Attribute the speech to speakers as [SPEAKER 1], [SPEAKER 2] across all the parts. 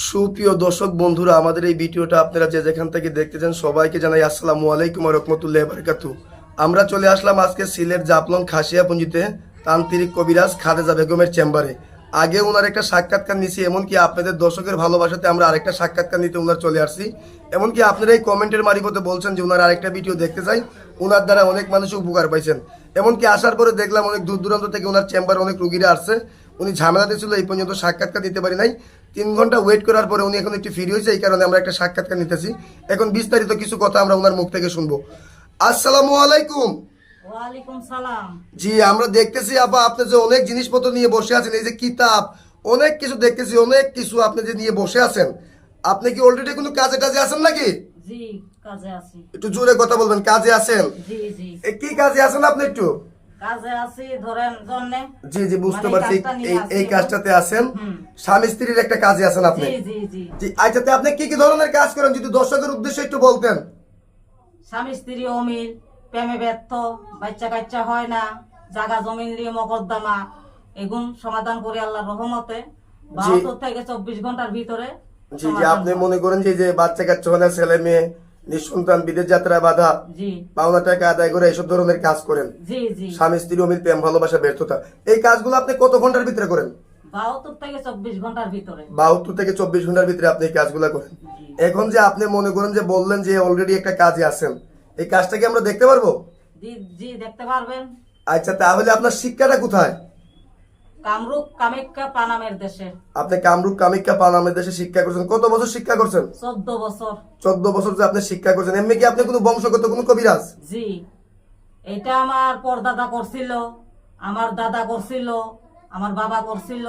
[SPEAKER 1] সুপ্রিয় দর্শক বন্ধুরা, আমাদের এই ভিডিওটা আপনারা যে যেখান থেকে দেখতেছেন সবাইকে জানাই আসসালামু আলাইকুম ওয়া রাহমাতুল্লাহি ওয়া বারাকাতুহু। আমরা চলে আসলাম আজকে সিলেট জাফলং খাসিয়াপুঞ্জিতে তান্ত্রিক কবিরাজ খালেদা বেগমের চেম্বারে। আগে ওনার একটা সাক্ষাৎকার নিয়েছি, এমনকি আপনাদের দর্শকের ভালোবাসাতে আমরা আরেকটা সাক্ষাৎকার নিতে ওনার চলে আসছি। এমনকি আপনারা এই কমেন্টের মারিফতে বলছেন যে ওনার আরেকটা ভিডিও দেখতে চাই, ওনার দ্বারা অনেক মানুষ উপকার পাইছেন। এমনকি আসার পরে দেখলাম অনেক দূর দূরান্ত থেকে ওনার চেম্বারে অনেক রুগীরা আসছে। উনি ঝামেলাতে ছিল, এই পর্যন্ত সাক্ষাৎকার দিতে পারি নাই। 3 ঘন্টা ওয়েট করার পরে উনি এখন একটু ফ্রি হয়েছে, এই কারণে আমরা একটা সাক্ষাৎকার নিতেছি। এখন বিস্তারিত কিছু কথা আমরা ওনার মুখ থেকে শুনবো। আসসালামু আলাইকুম।
[SPEAKER 2] ওয়ালাইকুম সালাম।
[SPEAKER 1] জি, আমরা দেখতেছি আপা আপনি যে অনেক জিনিসপত্র নিয়ে বসে আছেন, এই যে কিতাব অনেক কিছু দেখতেছি, অনেক কিছু আপনি যে নিয়ে বসে আছেন। আপনি কি অলরেডি কোনো কাজে টাজে আছেন নাকি?
[SPEAKER 2] জি, কাজে আছি।
[SPEAKER 1] একটু জোরে কথা বলবেন। কাজে আছেন?
[SPEAKER 2] জি জি,
[SPEAKER 1] কি কাজে আছেন আপনি একটু?
[SPEAKER 2] কাজে আছি ধরেন জন্যে।
[SPEAKER 1] জি জি, বুঝতে
[SPEAKER 2] মানে
[SPEAKER 1] পারছি।
[SPEAKER 2] কাজটা নিয়ে
[SPEAKER 1] এই
[SPEAKER 2] আছি।
[SPEAKER 1] কাজটাতে আছেন, স্বামী স্ত্রীর একটা কাজে আছেন আপনি।
[SPEAKER 2] জি জি জি,
[SPEAKER 1] জি, আচ্ছা, তা আপনি কি কি ধরনের কাজ করেন যদি দর্শকের উদ্দেশ্যে একটু বলতেন?
[SPEAKER 2] স্বামী স্ত্রী অমিল, প্রেমে ব্যর্থ, বাচ্চা কাচ্চা হয় না, জায়গা জমিন নিয়ে মকদ্দমা, এগুন সমাধান করে আল্লাহর রহমতে 72 থেকে 24 ঘন্টার ভিতরে।
[SPEAKER 1] জি জি,
[SPEAKER 2] সমাধান
[SPEAKER 1] আপনি
[SPEAKER 2] হয়।
[SPEAKER 1] মনে করেন যে যে বাচ্চা কাচ্চা হয় না, ছেলে মেয়ে নিঃসন্তান, বিদেশ যাত্রা বাধা,
[SPEAKER 2] জি
[SPEAKER 1] পাওনা টাকা আদায় করে এইসব ধরনের কাজ করেন।
[SPEAKER 2] জি জি,
[SPEAKER 1] স্বামী স্ত্রী অমিল, প্রেম ভালোবাসা ব্যর্থতা, এই কাজগুলো আপনি কত ঘন্টার ভিতরে করেন?
[SPEAKER 2] 72 থেকে 24 ঘন্টার ভিতরে।
[SPEAKER 1] 72 থেকে 24 ঘন্টার ভিতরে আপনি এই কাজগুলো করেন।
[SPEAKER 2] জি
[SPEAKER 1] এখন যে আপনি মনে করেন যে বললেন যে অলরেডি একটা কাজে আছেন, এই কাজটা কি আমরা দেখতে পারবো?
[SPEAKER 2] জি জি, দেখতে পারবেন।
[SPEAKER 1] আচ্ছা, তাহলে আপনার শিক্ষাটা কোথায়?
[SPEAKER 2] কামরূপ কামাখ্যা পানামের দেশে।
[SPEAKER 1] আপনি কামরূপ কামাখ্যা পানামের দেশে শিক্ষা করছেন। কত বছর শিক্ষা করছেন?
[SPEAKER 2] 14 বছর।
[SPEAKER 1] 14 বছর যে আপনি শিক্ষা করছেন। এমনি কি আপনি কোনো বংশগত কোনো কবিরাজ?
[SPEAKER 2] জি, এটা আমার পরদাদা করছিল, আমার দাদা করছিল, আমার বাবা করছিল,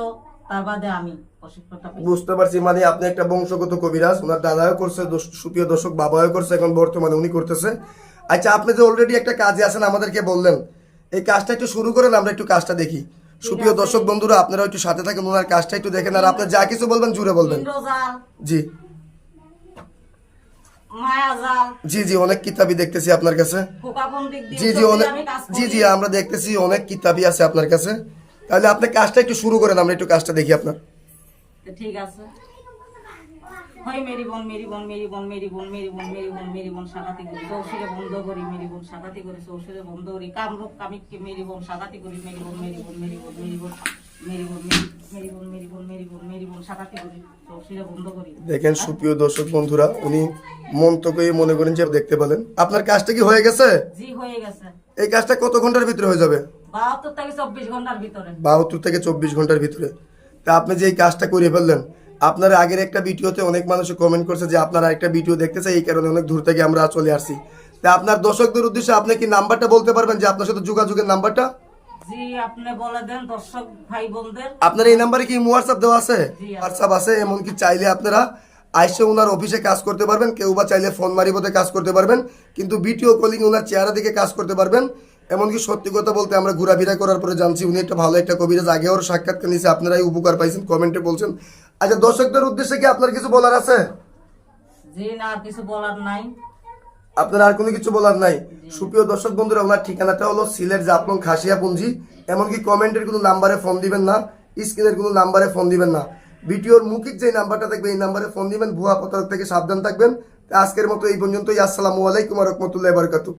[SPEAKER 2] তার বাদে আমি প্রশিক্ষণটা পেয়েছি।
[SPEAKER 1] বুঝতে পারছি, মানে আপনি একটা বংশগত কবিরাজ। ওনার দাদাও করছে, সুপ্রিয় দর্শক, বাবাও করছে, এখন বর্তমানে উনি করতেছে। আচ্ছা, আপনি যে অলরেডি একটা কাজে আছেন আমাদেরকে বললেন, এই কাজটা একটু শুরু করেন, আমরা একটু কাজটা দেখি। সুপ্রিয়
[SPEAKER 2] আছে।
[SPEAKER 1] দর্শক বন্ধুরা, আপনারা একটু সাথে থাকেন, ওনার কাজটা একটু দেখেন, আর আপনি যা কিছু বলবেন জুড়ে বলবেন।
[SPEAKER 2] ইন্দ্রজাল,
[SPEAKER 1] জি
[SPEAKER 2] মায়াজাল,
[SPEAKER 1] জি জি, অনেক কিতাবই দেখতেছি আপনার কাছে।
[SPEAKER 2] ফোকাপন্ডিক দিয়ে
[SPEAKER 1] জি জি,
[SPEAKER 2] যদি
[SPEAKER 1] অনেক।
[SPEAKER 2] আমি কাজ
[SPEAKER 1] জি
[SPEAKER 2] করি।
[SPEAKER 1] জি, আমরা দেখতেছি অনেক কিতাবই আছে আপনার কাছে। তাহলে আপনি কাজটা একটু শুরু করেন, আমরা একটু কাজটা দেখি আপনার।
[SPEAKER 2] তো ঠিক আছে। হয় মেরি বোন মেরি বোন মেরি বোন মেরি বোন মেরি বোন মেরি বোন মেরি বোন সাকাতি করি চৌশিরে বন্ধ করি মেরি বোন সাকাতি করি চৌশিরে বন্ধ করি কামরূপ কামিককে মেরি বোন সাকাতি করি মেরি বোন মেরি বোন মেরি বোন মেরি বোন মেরি বোন মেরি বোন মেরি বোন মেরি বোন মেরি বোন সাকাতি করি চৌশিরে বন্ধ করি।
[SPEAKER 1] দেখেন সুপ্রিয় দর্শক বন্ধুরা, উনি মন থেকে মনে করেন যে দেখতে পেলেন। আপনার কাজটা কি হয়ে গেছে?
[SPEAKER 2] জি, হয়ে গেছে।
[SPEAKER 1] এই কাজটা কত ঘন্টার ভিতরে হয়ে যাবে?
[SPEAKER 2] 72 থেকে 24 ঘন্টার ভিতরে।
[SPEAKER 1] 72 থেকে 24 ঘন্টার ভিতরে। তা আপনি যে এই কাজটা করে ফেললেন, আপনার আগের একটা ভিডিওতে অনেক মানুষ কমেন্ট করছে যে আপনারা একটা ভিডিও দেখতে চাই, এই কারণে অনেক দূর থেকে আমরা চলে আসছি। তা আপনার দর্শকদের উদ্দেশ্যে আপনি কি নাম্বারটা বলতে পারবেন, যে আপনার সাথে যোগাযোগের নাম্বারটা?
[SPEAKER 2] জি, আপনি বলে দেন দর্শক ভাই বোনদের।
[SPEAKER 1] আপনার এই নাম্বারে কি হোয়াটসঅ্যাপ দেওয়া আছে?
[SPEAKER 2] জি, আছে।
[SPEAKER 1] হোয়াটসঅ্যাপ আছে। এমনকি চাইলে আপনারা আইসে ওনার অফিসে কাজ করতে পারবেন, কেউ বা চাইলে ফোন মারিফতে কাজ করতে পারবেন, কিন্তু ভিডিও কলিং ওনার চেহারা দিকে কাজ করতে পারবেন। এমনকি সত্যি কথা বলতে আমরা ঘোরাফেরা করার পরে জানছি উনি একটা ভালো একটা কবিরাজ। আগেও ওর সাক্ষাৎকার নিয়েছে, আপনারাই উপকার পাইছেন, কমেন্টে বলছেন। আচ্ছা, দর্শকদের উদ্দেশ্যে কি আপনার কিছু বলার আছে?
[SPEAKER 2] জি না, আর কিছু বলার নাই।
[SPEAKER 1] আপনার আর কোনো কিছু বলার নাই? সুপ্রিয় দর্শক বন্ধুরা, ওনার ঠিকানাটা হলো সিলেট জাফলং খাসিয়াপুঞ্জি। এমনকি কমেন্টের কোনো নাম্বারে ফোন দিবেন না, স্ক্রিনের কোনো নাম্বারে ফোন দিবেন না। ভিডিওর মুখিক যে নাম্বারটা থাকবে এই নাম্বারে ফোন দিবেন। ভুয়া প্রতারক থেকে সাবধান থাকবেন। আজকের মতো এই পর্যন্তই। আসসালামু আলাইকুম ওয়া রাহমাতুল্লাহি ওয়া বারাকাতুহু।